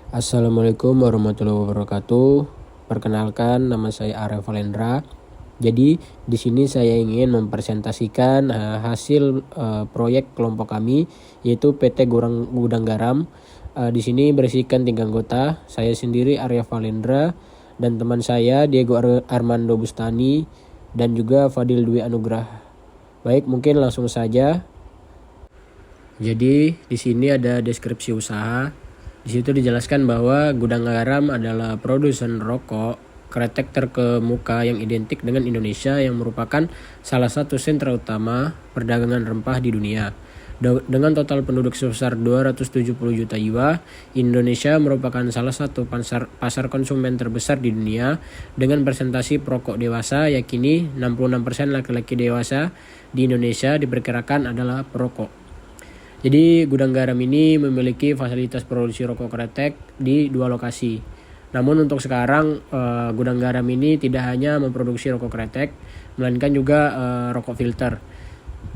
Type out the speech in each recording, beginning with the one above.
Assalamualaikum warahmatullahi wabarakatuh. Perkenalkan, nama saya Arya Valendra. Jadi di sini saya ingin mempresentasikan hasil proyek kelompok kami, yaitu PT Gudang Garam. Di sini berisikan 3 anggota, saya sendiri Arya Valendra dan teman saya Diego Armando Bustani dan juga Fadil Dwi Anugrah. Baik, mungkin langsung saja. Jadi di sini ada deskripsi usaha. Di situ dijelaskan bahwa Gudang Garam adalah produsen rokok kretek terkemuka yang identik dengan Indonesia, yang merupakan salah satu sentra utama perdagangan rempah di dunia. Dengan total penduduk sebesar 270 juta jiwa, Indonesia merupakan salah satu pasar konsumen terbesar di dunia dengan presentasi perokok dewasa, yakini 66% laki-laki dewasa di Indonesia diperkirakan adalah perokok. Jadi Gudang Garam ini memiliki fasilitas produksi rokok kretek di 2 lokasi. Namun untuk sekarang Gudang Garam ini tidak hanya memproduksi rokok kretek, melainkan juga rokok filter.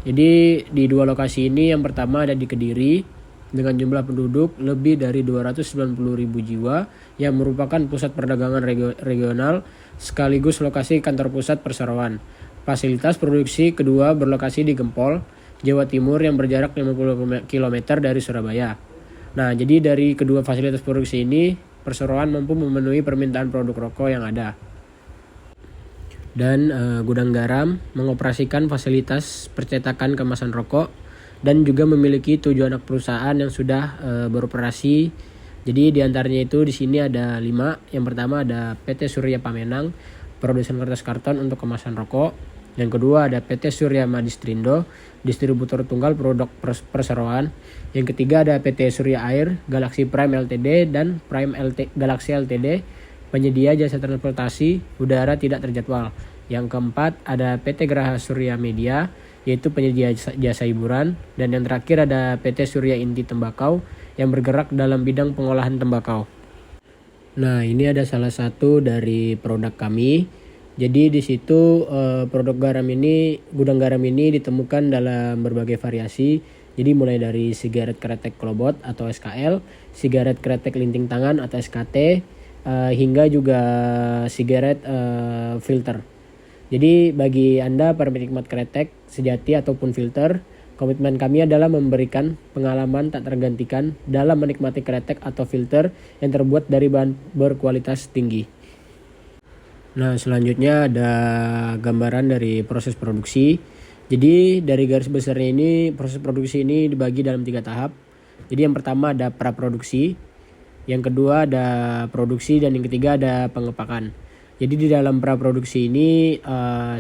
Jadi di 2 lokasi ini, yang pertama ada di Kediri dengan jumlah penduduk lebih dari 290.000 jiwa, yang merupakan pusat perdagangan regional sekaligus lokasi kantor pusat perseroan. Fasilitas produksi kedua berlokasi di Gempol, Jawa Timur, yang berjarak 50 km dari Surabaya. Nah, jadi dari kedua fasilitas produksi ini, perseroan mampu memenuhi permintaan produk rokok yang ada. Dan Gudang Garam mengoperasikan fasilitas percetakan kemasan rokok dan juga memiliki 7 anak perusahaan yang sudah beroperasi. Jadi diantaranya itu di sini ada 5. Yang pertama ada PT Surya Pamenang, produsen kertas karton untuk kemasan rokok. Yang kedua ada PT Surya Madistrindo, distributor tunggal produk perseroan. Yang ketiga ada PT Surya Air, Galaxy Prime Ltd dan Prime Galaxy Ltd, penyedia jasa transportasi udara tidak terjadwal. Yang keempat ada PT Graha Surya Media, yaitu penyedia jasa hiburan. Dan yang terakhir ada PT Surya Inti Tembakau, yang bergerak dalam bidang pengolahan tembakau. Nah, ini ada salah satu dari produk kami. Jadi di situ produk garam ini, Gudang Garam ini ditemukan dalam berbagai variasi. Jadi mulai dari sigaret kretek klobot atau SKL, sigaret kretek linting tangan atau SKT, hingga juga sigaret filter. Jadi bagi Anda para penikmat kretek sejati ataupun filter, komitmen kami adalah memberikan pengalaman tak tergantikan dalam menikmati kretek atau filter yang terbuat dari bahan berkualitas tinggi. Nah, selanjutnya ada gambaran dari proses produksi. Jadi dari garis besarnya ini, proses produksi ini dibagi dalam 3 tahap. Jadi yang pertama ada praproduksi, yang kedua ada produksi, dan yang ketiga ada pengepakan. Jadi di dalam praproduksi ini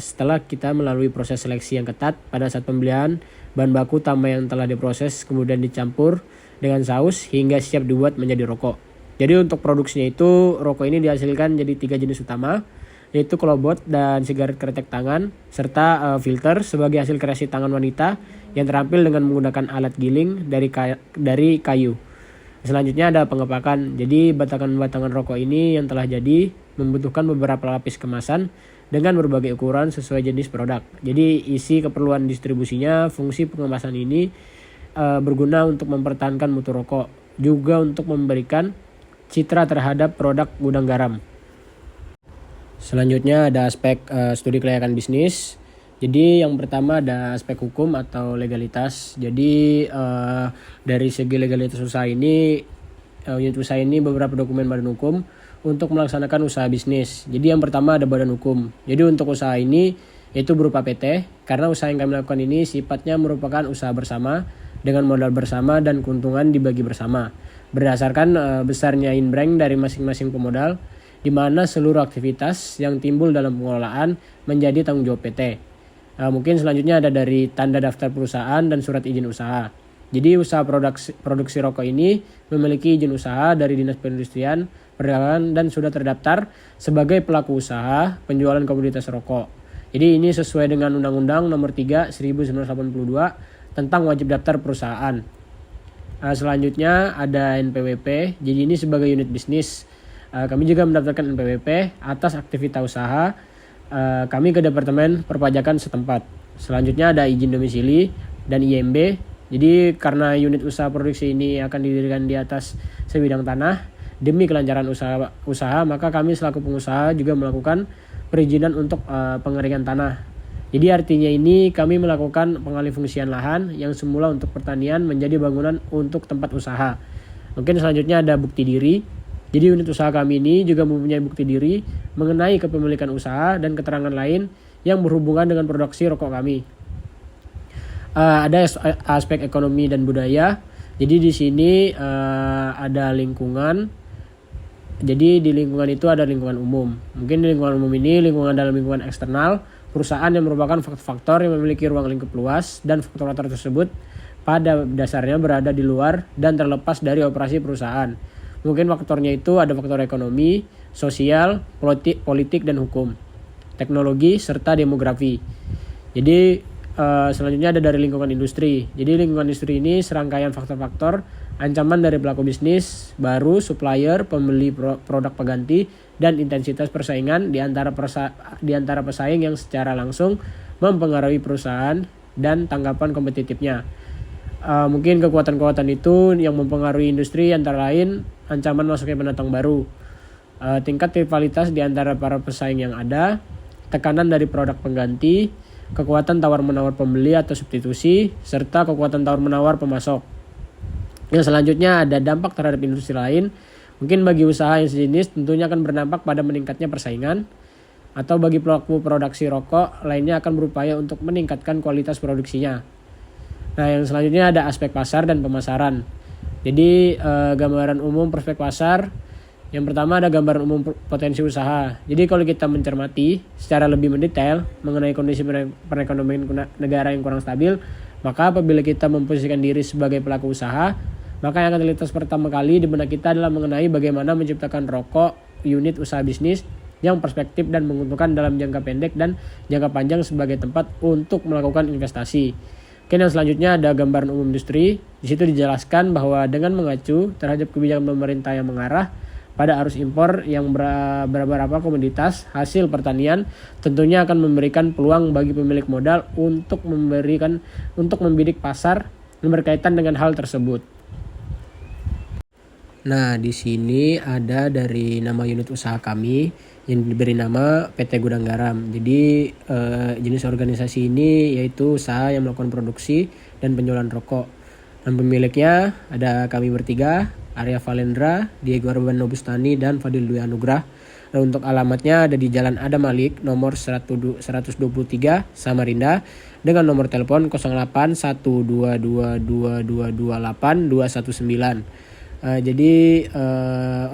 setelah kita melalui proses seleksi yang ketat pada saat pembelian bahan baku utama yang telah diproses kemudian dicampur dengan saus hingga siap dibuat menjadi rokok. Jadi untuk produksinya itu, rokok ini dihasilkan jadi 3 jenis utama, yaitu klobot dan sigaret kretek tangan, serta filter sebagai hasil kreasi tangan wanita yang terampil dengan menggunakan alat giling dari kayu. Selanjutnya ada pengepakan. Jadi batangan-batangan rokok ini yang telah jadi membutuhkan beberapa lapis kemasan dengan berbagai ukuran sesuai jenis produk. Jadi isi keperluan distribusinya, fungsi pengemasan ini berguna untuk mempertahankan mutu rokok, juga untuk memberikan citra terhadap produk Gudang Garam. Selanjutnya ada aspek studi kelayakan bisnis. Jadi yang pertama ada aspek hukum atau legalitas. Jadi dari segi legalitas usaha ini, unit usaha ini beberapa dokumen badan hukum untuk melaksanakan usaha bisnis. Jadi yang pertama ada badan hukum. Jadi untuk usaha ini itu berupa PT, karena usaha yang kami lakukan ini sifatnya merupakan usaha bersama dengan modal bersama dan keuntungan dibagi bersama berdasarkan besarnya inbrand dari masing-masing pemodal, di mana seluruh aktivitas yang timbul dalam pengelolaan menjadi tanggung jawab PT. Mungkin selanjutnya ada dari tanda daftar perusahaan dan surat izin usaha. Jadi usaha produksi rokok ini memiliki izin usaha dari Dinas Perindustrian, Perdagangan, dan sudah terdaftar sebagai pelaku usaha penjualan komoditas rokok. Jadi ini sesuai dengan Undang-Undang Nomor 3 1982 tentang wajib daftar perusahaan. Selanjutnya ada NPWP. Jadi ini sebagai unit bisnis. Kami juga mendaftarkan NPWP atas aktivitas usaha kami ke Departemen Perpajakan setempat. Selanjutnya ada izin domisili dan IMB. Jadi karena unit usaha produksi ini akan didirikan di atas sebidang tanah, demi kelancaran usaha, maka kami selaku pengusaha juga melakukan perizinan untuk pengeringan tanah. Jadi artinya ini kami melakukan pengalihfungsian lahan yang semula untuk pertanian menjadi bangunan untuk tempat usaha. Mungkin selanjutnya ada bukti diri. Jadi unit usaha kami ini juga mempunyai bukti diri mengenai kepemilikan usaha dan keterangan lain yang berhubungan dengan produksi rokok kami. Ada aspek ekonomi dan budaya. Jadi di sini ada lingkungan. Jadi di lingkungan itu ada lingkungan umum. Mungkin di lingkungan umum ini lingkungan dalam lingkungan eksternal, perusahaan yang merupakan faktor-faktor yang memiliki ruang lingkup luas dan faktor-faktor tersebut pada dasarnya berada di luar dan terlepas dari operasi perusahaan. Mungkin faktornya itu ada faktor ekonomi, sosial, politik dan hukum, teknologi serta demografi. Jadi selanjutnya ada dari lingkungan industri. Jadi lingkungan industri ini serangkaian faktor-faktor ancaman dari pelaku bisnis baru, supplier, pembeli produk pengganti, dan intensitas persaingan di antara pesaing yang secara langsung mempengaruhi perusahaan dan tanggapan kompetitifnya. Mungkin kekuatan-kekuatan itu yang mempengaruhi industri antara lain ancaman masuknya pendatang baru, tingkat rivalitas di antara para pesaing yang ada, tekanan dari produk pengganti, kekuatan tawar-menawar pembeli atau substitusi, serta kekuatan tawar-menawar pemasok. Yang selanjutnya ada dampak terhadap industri lain. Mungkin bagi usaha yang sejenis tentunya akan berdampak pada meningkatnya persaingan, atau bagi pelaku produksi rokok lainnya akan berupaya untuk meningkatkan kualitas produksinya. Nah, yang selanjutnya ada aspek pasar dan pemasaran. Jadi gambaran umum prospek pasar. Yang pertama ada gambaran umum potensi usaha. Jadi kalau kita mencermati secara lebih mendetail mengenai kondisi perekonomian negara yang kurang stabil, maka apabila kita memposisikan diri sebagai pelaku usaha, maka yang akan terlintas pertama kali di benak kita adalah mengenai bagaimana menciptakan rokok unit usaha bisnis yang perspektif dan menguntungkan dalam jangka pendek dan jangka panjang sebagai tempat untuk melakukan investasi. Oke, yang selanjutnya ada gambaran umum industri. Di situ dijelaskan bahwa dengan mengacu terhadap kebijakan pemerintah yang mengarah pada arus impor yang beberapa komoditas hasil pertanian tentunya akan memberikan peluang bagi pemilik modal untuk membidik pasar yang berkaitan dengan hal tersebut. Nah, di sini ada dari nama unit usaha kami yang diberi nama PT Gudang Garam. Jadi jenis organisasi ini yaitu usaha yang melakukan produksi dan penjualan rokok. Dan pemiliknya ada kami bertiga, Arya Valendra, Diego Arban Nobustani, dan Fadil Dwi Anugrah. Dan untuk alamatnya ada di Jalan Adam Malik nomor 123 Samarinda dengan nomor telepon 081222282219. Jadi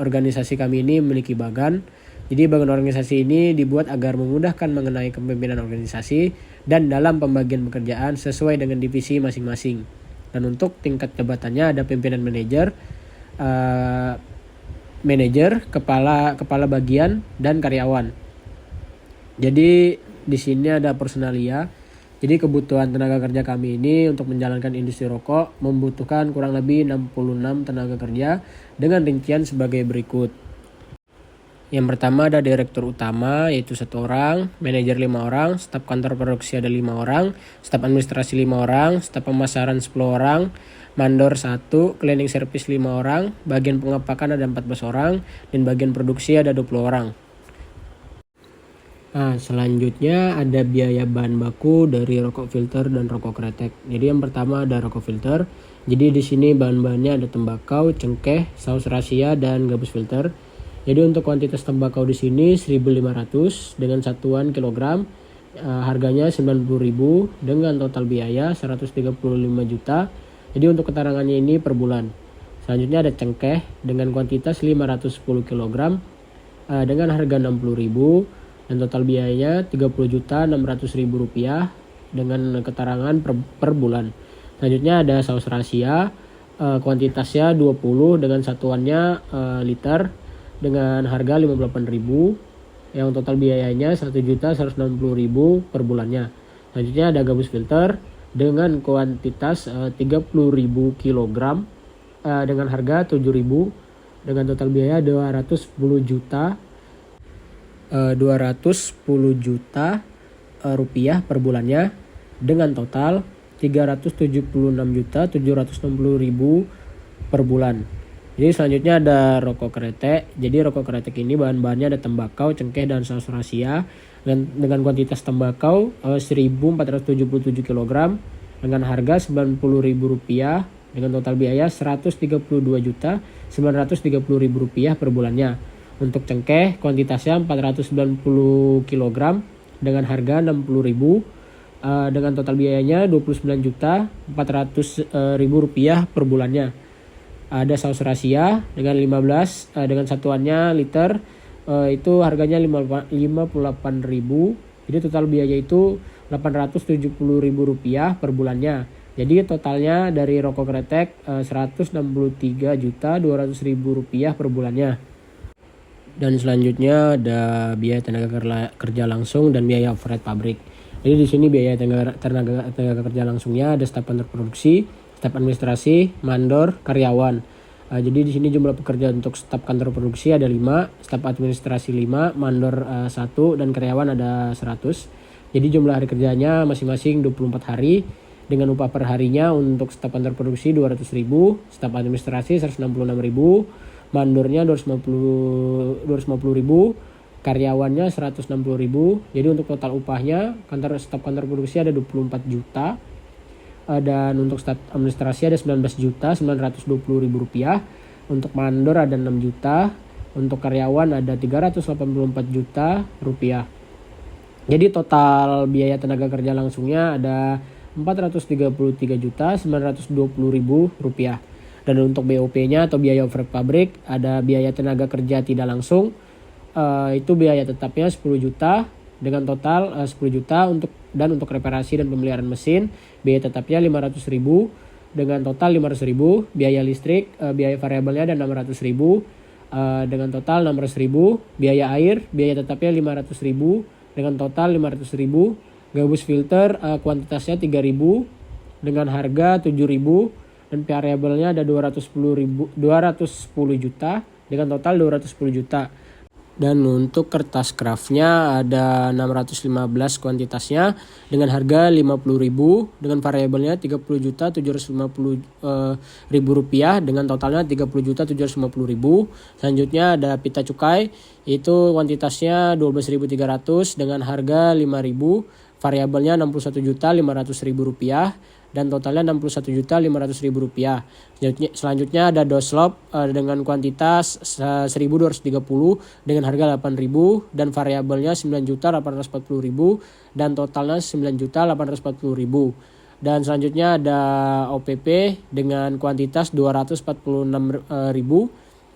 organisasi kami ini memiliki bagan. Jadi bagan organisasi ini dibuat agar memudahkan mengenai kepemimpinan organisasi dan dalam pembagian pekerjaan sesuai dengan divisi masing-masing. Dan untuk tingkat jabatannya ada pimpinan manajer, kepala bagian, dan karyawan. Jadi di sini ada personalia. Jadi kebutuhan tenaga kerja kami ini untuk menjalankan industri rokok membutuhkan kurang lebih 66 tenaga kerja dengan rincian sebagai berikut. Yang pertama ada direktur utama yaitu 1 orang, manajer 5 orang, staf kantor produksi ada 5 orang, staf administrasi 5 orang, staf pemasaran 10 orang, mandor 1, cleaning service 5 orang, bagian pengepakan ada 14 orang, dan bagian produksi ada 20 orang. Nah, selanjutnya ada biaya bahan baku dari rokok filter dan rokok kretek. Jadi yang pertama ada rokok filter. Jadi di sini bahan-bahannya ada tembakau, cengkeh, saus rahasia, dan gabus filter. Jadi untuk kuantitas tembakau di sini 1.500 dengan satuan kilogram. Harganya 90.000 dengan total biaya 135 juta. Jadi untuk keterangannya ini per bulan. Selanjutnya ada cengkeh dengan kuantitas 510 kg dengan harga 60.000 dan total biayanya 30.600.000 rupiah dengan keterangan per bulan. Selanjutnya ada saus rahasia, kuantitasnya 20 dengan satuannya liter dengan harga 58.000 yang total biayanya 1.160.000 per bulannya. Selanjutnya ada gabus filter dengan kuantitas 30.000 kg dengan harga 7.000 dengan total biaya 210 juta rupiah per bulannya dengan total 376.760.000 per bulan. Jadi selanjutnya ada rokok kretek. Jadi rokok kretek ini bahan-bahannya ada tembakau, cengkeh, dan saus rahasia dengan kuantitas tembakau 1.477 kg dengan harga Rp90.000 dengan total biaya Rp132.930.000 per bulannya. Untuk cengkeh kuantitasnya 490 kg dengan harga Rp60.000 dengan total biayanya Rp29.400.000 per bulannya. Ada saus rahasia dengan 15 dengan satuannya liter, itu harganya Rp58.000. Jadi total biaya itu Rp870.000 per bulannya. Jadi totalnya dari rokok kretek Rp163.200.000 per bulannya. Dan selanjutnya ada biaya tenaga kerja langsung dan biaya overhead pabrik. Jadi di sini biaya tenaga kerja langsungnya ada staf kantor produksi, staf administrasi, mandor, karyawan. Jadi di sini jumlah pekerja untuk staf kantor produksi ada 5, staf administrasi 5, mandor 1, dan karyawan ada 100. Jadi jumlah hari kerjanya masing-masing 24 hari dengan upah per harinya untuk staf kantor produksi 200.000, staf administrasi 166.000, mandornya 250.000, karyawannya 160.000. Jadi untuk total upahnya staf kantor produksi ada 24 juta. Dan untuk staf administrasi ada Rp19.920.000, untuk mandor ada 6 juta, untuk karyawan ada Rp384 juta. Jadi total biaya tenaga kerja langsungnya ada Rp433.920.000. Dan untuk BOP-nya atau biaya overhead pabrik ada biaya tenaga kerja tidak langsung, itu biaya tetapnya 10 juta dengan total 10 juta untuk reparasi dan pemeliharaan mesin biaya tetapnya 500.000 dengan total 500.000. Biaya listrik biaya variabelnya ada 600.000 dengan total 600.000. Biaya air biaya tetapnya 500.000 dengan total 500.000. Gabus filter kuantitasnya 3.000 dengan harga 7.000 dan variabelnya ada 210 juta dengan total 210 juta. Dan untuk kertas kraftnya ada 615 kuantitasnya dengan harga Rp50.000 dengan variabelnya Rp30.750.000 dengan totalnya Rp30.750.000. Selanjutnya ada pita cukai, itu kuantitasnya 12.300 dengan harga Rp5.000, variabelnya Rp61.500.000 dan totalnya Rp61.500.000. Selanjutnya ada doslop dengan kuantitas 1.230 dengan harga Rp8.000 dan variabelnya Rp9.840.000 dan totalnya Rp9.840.000. Dan selanjutnya ada OPP dengan kuantitas 246.000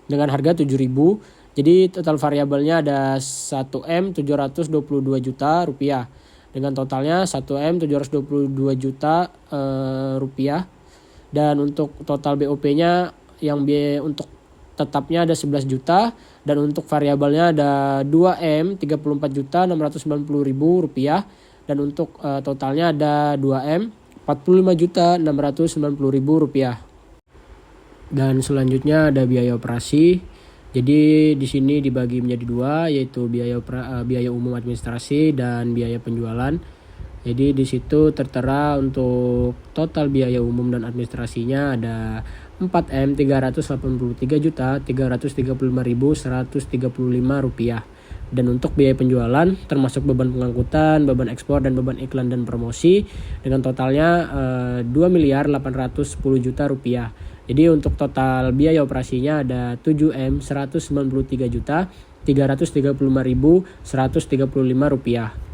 dengan harga Rp7.000. Jadi total variabelnya ada Rp1.722 juta dengan totalnya Rp1.722 juta. Dan untuk total BOP-nya yang untuk tetapnya ada 11 juta dan untuk variabelnya ada Rp2.034.690.000 dan untuk totalnya ada Rp2.045.690.000. Dan selanjutnya ada biaya operasi. Jadi di sini dibagi menjadi dua, yaitu biaya umum administrasi dan biaya penjualan. Jadi di situ tertera untuk total biaya umum dan administrasinya ada Rp4.383.335.135. Dan untuk biaya penjualan termasuk beban pengangkutan, beban ekspor, dan beban iklan dan promosi dengan totalnya Rp2.810.000.000. Jadi untuk total biaya operasinya ada Rp7.193.335.135.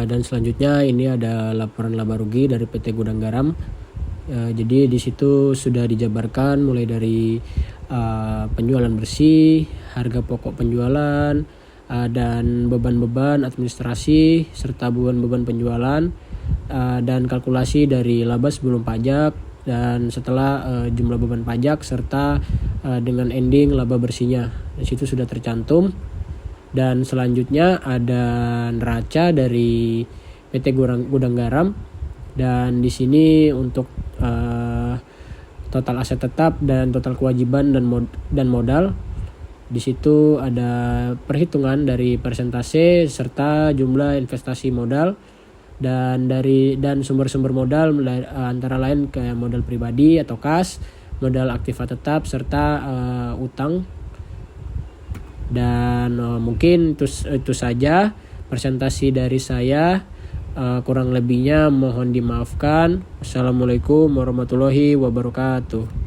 Dan selanjutnya ini ada laporan laba rugi dari PT Gudang Garam. Jadi di situ sudah dijabarkan mulai dari penjualan bersih, harga pokok penjualan, dan beban-beban administrasi serta beban-beban penjualan, dan kalkulasi dari laba sebelum pajak dan setelah jumlah beban pajak serta dengan ending laba bersihnya. Di situ sudah tercantum. Dan selanjutnya ada neraca dari PT Gudang Garam, dan di sini untuk total aset tetap dan total kewajiban dan modal. Di situ ada perhitungan dari persentase serta jumlah investasi modal dan sumber-sumber modal antara lain kayak modal pribadi atau kas, modal aktiva tetap serta utang. Dan mungkin itu saja presentasi dari saya. Kurang lebihnya mohon dimaafkan. Wassalamualaikum warahmatullahi wabarakatuh.